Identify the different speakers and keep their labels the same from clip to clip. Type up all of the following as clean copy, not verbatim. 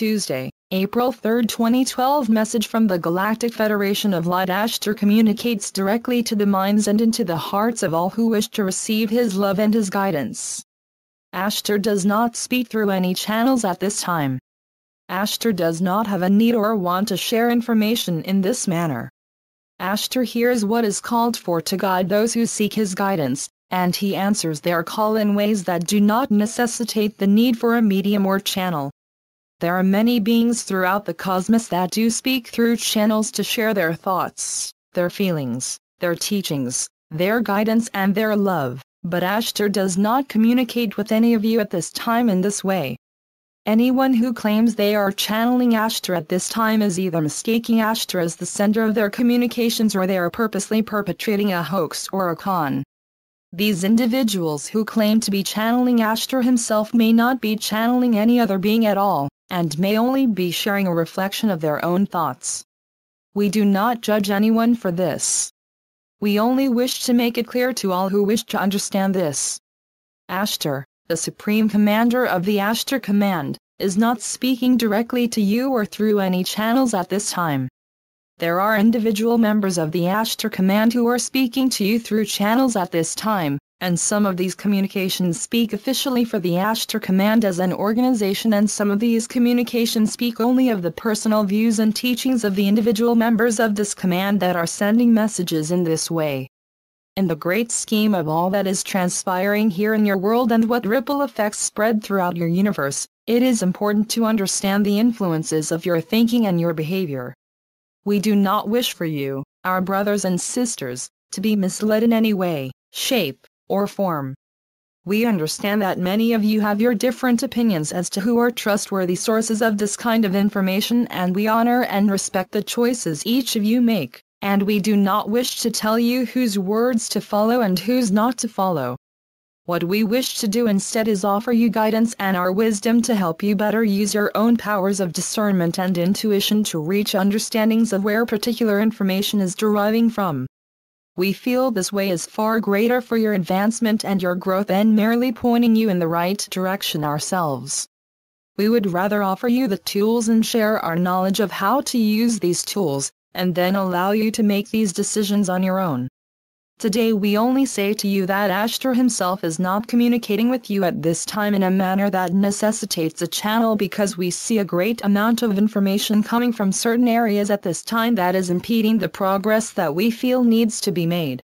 Speaker 1: Tuesday, April 3, 2012 message from the Galactic Federation of Light. Ashtar communicates directly to the minds and into the hearts of all who wish to receive his love and his guidance. Ashtar does not speak through any channels at this time. Ashtar does not have a need or want to share information in this manner. Ashtar hears what is called for to guide those who seek his guidance, and he answers their call in ways that do not necessitate the need for a medium or channel. There are many beings throughout the cosmos that do speak through channels to share their thoughts, their feelings, their teachings, their guidance and their love, but Ashtar does not communicate with any of you at this time in this way. Anyone who claims they are channeling Ashtar at this time is either mistaking Ashtar as the sender of their communications or they are purposely perpetrating a hoax or a con. These individuals who claim to be channeling Ashtar himself may not be channeling any other being at all, and may only be sharing a reflection of their own thoughts. We do not judge anyone for this. We only wish to make it clear to all who wish to understand this. Ashtar, the Supreme Commander of the Ashtar Command, is not speaking directly to you or through any channels at this time. There are individual members of the Ashtar Command who are speaking to you through channels at this time, and some of these communications speak officially for the Ashtar Command as an organization, and some of these communications speak only of the personal views and teachings of the individual members of this command that are sending messages in this way. In the great scheme of all that is transpiring here in your world and what ripple effects spread throughout your universe, it is important to understand the influences of your thinking and your behavior. We do not wish for you, our brothers and sisters, to be misled in any way, shape, or form. We understand that many of you have your different opinions as to who are trustworthy sources of this kind of information, and we honor and respect the choices each of you make, and we do not wish to tell you whose words to follow and whose not to follow. What we wish to do instead is offer you guidance and our wisdom to help you better use your own powers of discernment and intuition to reach understandings of where particular information is deriving from. We feel this way is far greater for your advancement and your growth than merely pointing you in the right direction ourselves. We would rather offer you the tools and share our knowledge of how to use these tools, and then allow you to make these decisions on your own. Today we only say to you that Ashtar himself is not communicating with you at this time in a manner that necessitates a channel, because we see a great amount of information coming from certain areas at this time that is impeding the progress that we feel needs to be made.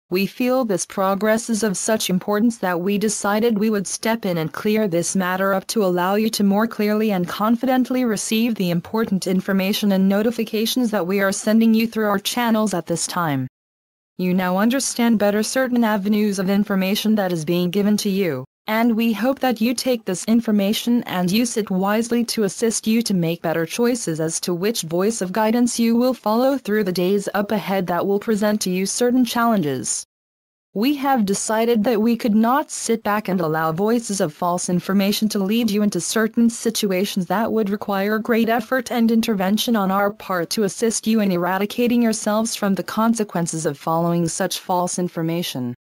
Speaker 1: We feel this progress is of such importance that we decided we would step in and clear this matter up to allow you to more clearly and confidently receive the important information and notifications that we are sending you through our channels at this time. You now understand better certain avenues of information that is being given to you, and we hope that you take this information and use it wisely to assist you to make better choices as to which voice of guidance you will follow through the days up ahead that will present to you certain challenges. We have decided that we could not sit back and allow voices of false information to lead you into certain situations that would require great effort and intervention on our part to assist you in eradicating yourselves from the consequences of following such false information.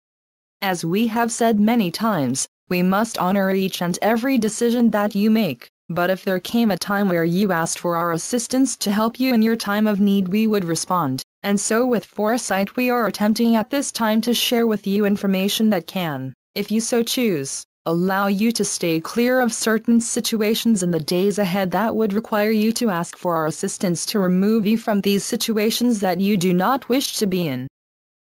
Speaker 1: As we have said many times, we must honor each and every decision that you make, but if there came a time where you asked for our assistance to help you in your time of need, we would respond. And so with foresight we are attempting at this time to share with you information that can, if you so choose, allow you to stay clear of certain situations in the days ahead that would require you to ask for our assistance to remove you from these situations that you do not wish to be in.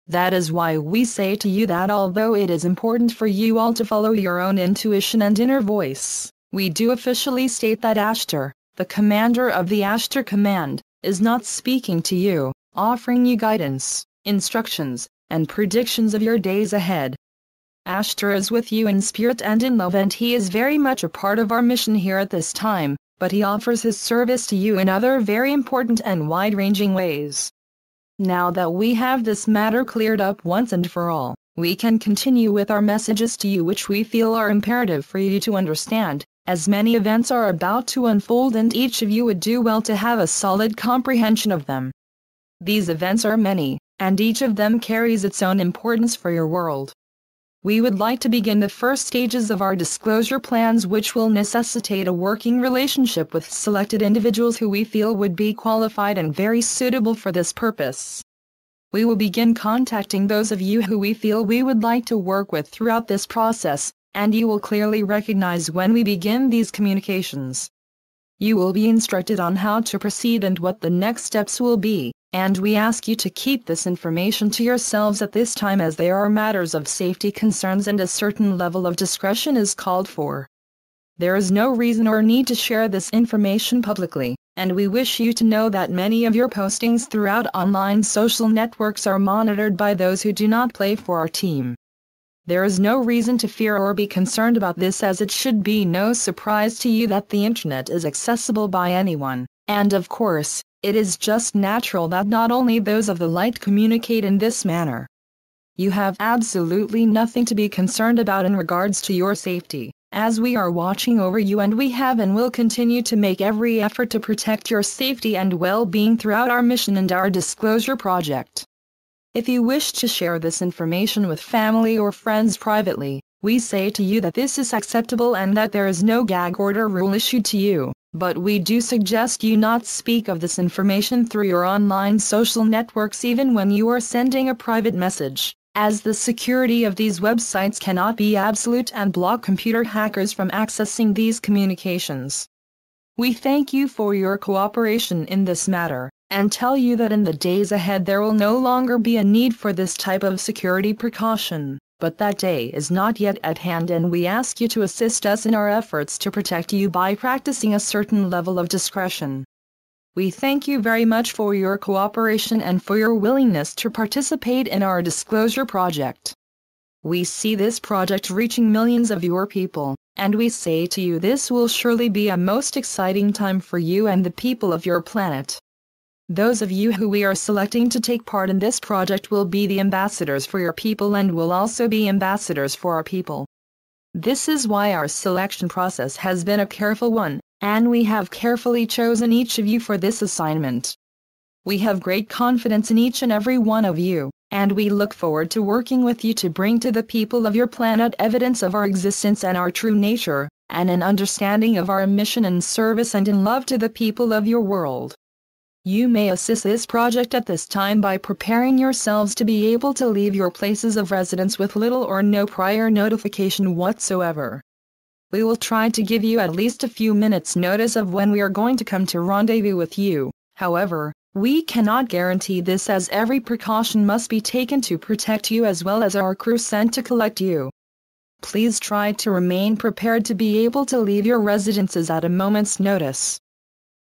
Speaker 1: That is why we say to you that although it is important for you all to follow your own intuition and inner voice, we do officially state that Ashtar, the commander of the Ashtar Command, is not speaking to you, offering you guidance, instructions, and predictions of your days ahead. Ashtar is with you in spirit and in love, and he is very much a part of our mission here at this time, but he offers his service to you in other very important and wide-ranging ways. Now that we have this matter cleared up once and for all, we can continue with our messages to you, which we feel are imperative for you to understand, as many events are about to unfold and each of you would do well to have a solid comprehension of them. These events are many, and each of them carries its own importance for your world. we would like to begin the first stages of our disclosure plans, which will necessitate a working relationship with selected individuals who we feel would be qualified and very suitable for this purpose. We will begin contacting those of you who we feel we would like to work with throughout this process, and you will clearly recognize when we begin these communications. You will be instructed on how to proceed and what the next steps will be, and we ask you to keep this information to yourselves at this time, as they are matters of safety concerns and a certain level of discretion is called for. There is no reason or need to share this information publicly, and we wish you to know that many of your postings throughout online social networks are monitored by those who do not play for our team. There is no reason to fear or be concerned about this, as it should be no surprise to you that the internet is accessible by anyone, and of course, it is just natural that not only those of the light communicate in this manner. You have absolutely nothing to be concerned about in regards to your safety, as we are watching over you, and we have and will continue to make every effort to protect your safety and well-being throughout our mission and our disclosure project. If you wish to share this information with family or friends privately, we say to you that this is acceptable and that there is no gag order rule issued to you, but we do suggest you not speak of this information through your online social networks even when you are sending a private message, as the security of these websites cannot be absolute and block computer hackers from accessing these communications. We thank you for your cooperation in this matter, and tell you that in the days ahead there will no longer be a need for this type of security precaution, but that day is not yet at hand, and we ask you to assist us in our efforts to protect you by practicing a certain level of discretion. We thank you very much for your cooperation and for your willingness to participate in our disclosure project. We see this project reaching millions of your people, and we say to you this will surely be a most exciting time for you and the people of your planet. Those of you who we are selecting to take part in this project will be the ambassadors for your people and will also be ambassadors for our people. This is why our selection process has been a careful one, and we have carefully chosen each of you for this assignment. We have great confidence in each and every one of you, and we look forward to working with you to bring to the people of your planet evidence of our existence and our true nature, and an understanding of our mission and service and in love to the people of your world. You may assist this project at this time by preparing yourselves to be able to leave your places of residence with little or no prior notification whatsoever. We will try to give you at least a few minutes notice of when we are going to come to rendezvous with you. However, we cannot guarantee this, as every precaution must be taken to protect you as well as our crew sent to collect you. Please try to remain prepared to be able to leave your residences at a moment's notice.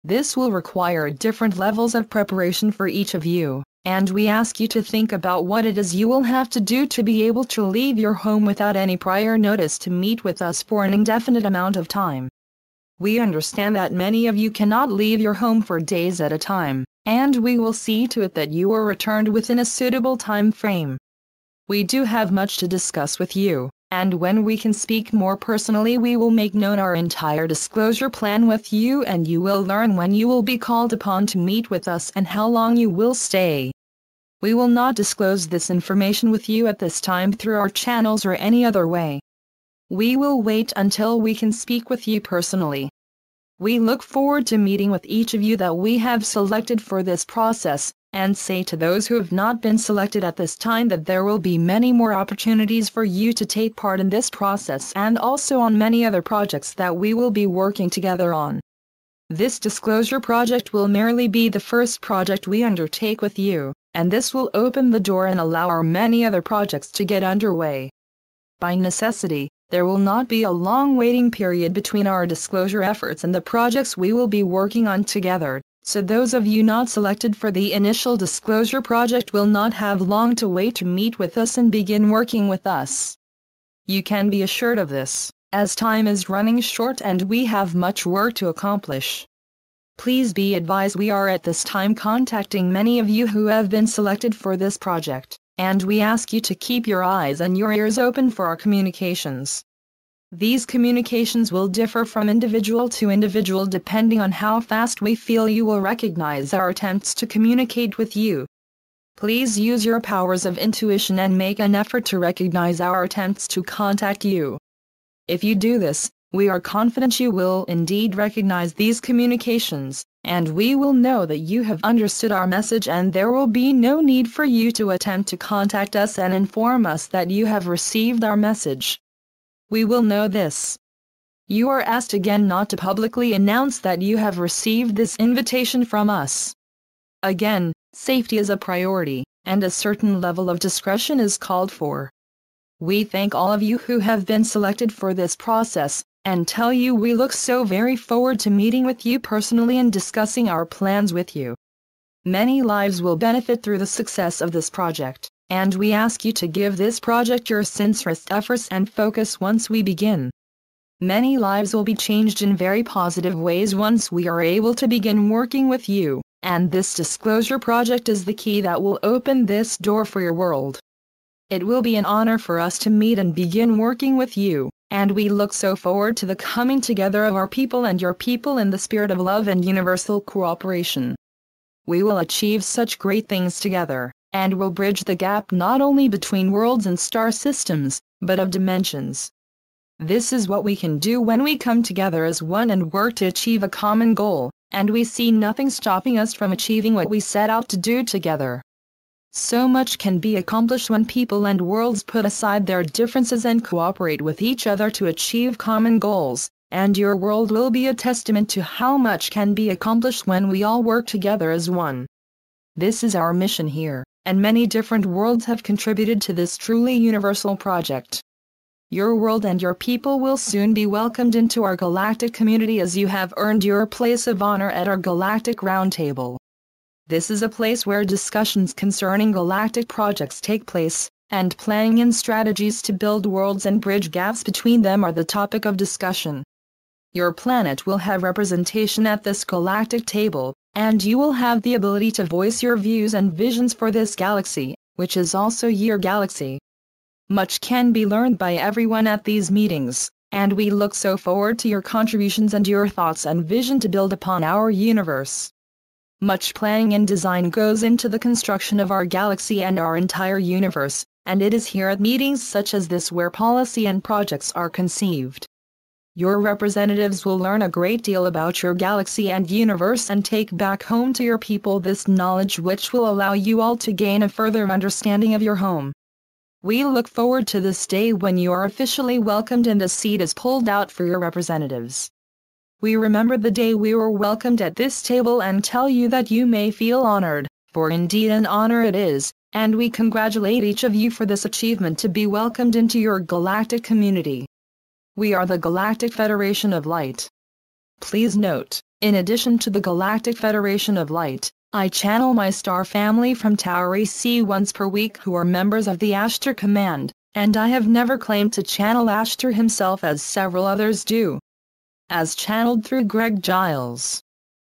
Speaker 1: This will require different levels of preparation for each of you, and we ask you to think about what it is you will have to do to be able to leave your home without any prior notice to meet with us for an indefinite amount of time. We understand that many of you cannot leave your home for days at a time, and we will see to it that you are returned within a suitable time frame. We do have much to discuss with you, and when we can speak more personally we will make known our entire disclosure plan with you, and you will learn when you will be called upon to meet with us and how long you will stay. We will not disclose this information with you at this time through our channels or any other way. We will wait until we can speak with you personally. We look forward to meeting with each of you that we have selected for this process, and say to those who have not been selected at this time that there will be many more opportunities for you to take part in this process and also on many other projects that we will be working together on. This disclosure project will merely be the first project we undertake with you, and this will open the door and allow our many other projects to get underway. By necessity, there will not be a long waiting period between our disclosure efforts and the projects we will be working on together, so those of you not selected for the initial disclosure project will not have long to wait to meet with us and begin working with us. You can be assured of this, as time is running short and we have much work to accomplish. Please be advised we are at this time contacting many of you who have been selected for this project, and we ask you to keep your eyes and your ears open for our communications. These communications will differ from individual to individual depending on how fast we feel you will recognize our attempts to communicate with you. Please use your powers of intuition and make an effort to recognize our attempts to contact you. If you do this, we are confident you will indeed recognize these communications, and we will know that you have understood our message, and there will be no need for you to attempt to contact us and inform us that you have received our message. We will know this. You are asked again not to publicly announce that you have received this invitation from us. Again, safety is a priority, and a certain level of discretion is called for. We thank all of you who have been selected for this process, and tell you we look so very forward to meeting with you personally and discussing our plans with you. Many lives will benefit through the success of this project, and we ask you to give this project your sincerest efforts and focus once we begin. Many lives will be changed in very positive ways once we are able to begin working with you, and this disclosure project is the key that will open this door for your world. It will be an honor for us to meet and begin working with you, and we look so forward to the coming together of our people and your people in the spirit of love and universal cooperation. We will achieve such great things together, and will bridge the gap not only between worlds and star systems, but of dimensions. This is what we can do when we come together as one and work to achieve a common goal, and we see nothing stopping us from achieving what we set out to do together. So much can be accomplished when people and worlds put aside their differences and cooperate with each other to achieve common goals, and your world will be a testament to how much can be accomplished when we all work together as one. This is our mission here, and many different worlds have contributed to this truly universal project. Your world and your people will soon be welcomed into our galactic community as you have earned your place of honor at our galactic roundtable. This is a place where discussions concerning galactic projects take place, and planning and strategies to build worlds and bridge gaps between them are the topic of discussion. Your planet will have representation at this galactic table, and you will have the ability to voice your views and visions for this galaxy, which is also your galaxy. Much can be learned by everyone at these meetings, and we look so forward to your contributions and your thoughts and vision to build upon our universe. Much planning and design goes into the construction of our galaxy and our entire universe, and it is here at meetings such as this where policy and projects are conceived. Your representatives will learn a great deal about your galaxy and universe and take back home to your people this knowledge, which will allow you all to gain a further understanding of your home. We look forward to this day when you are officially welcomed and a seat is pulled out for your representatives. We remember the day we were welcomed at this table and tell you that you may feel honored, for indeed an honor it is, and we congratulate each of you for this achievement to be welcomed into your galactic community. We are the Galactic Federation of Light. Please note, in addition to the Galactic Federation of Light, I channel my star family from Tower AC once per week who are members of the Ashtar Command, and I have never claimed to channel Ashtar himself as several others do. As channeled through Giles,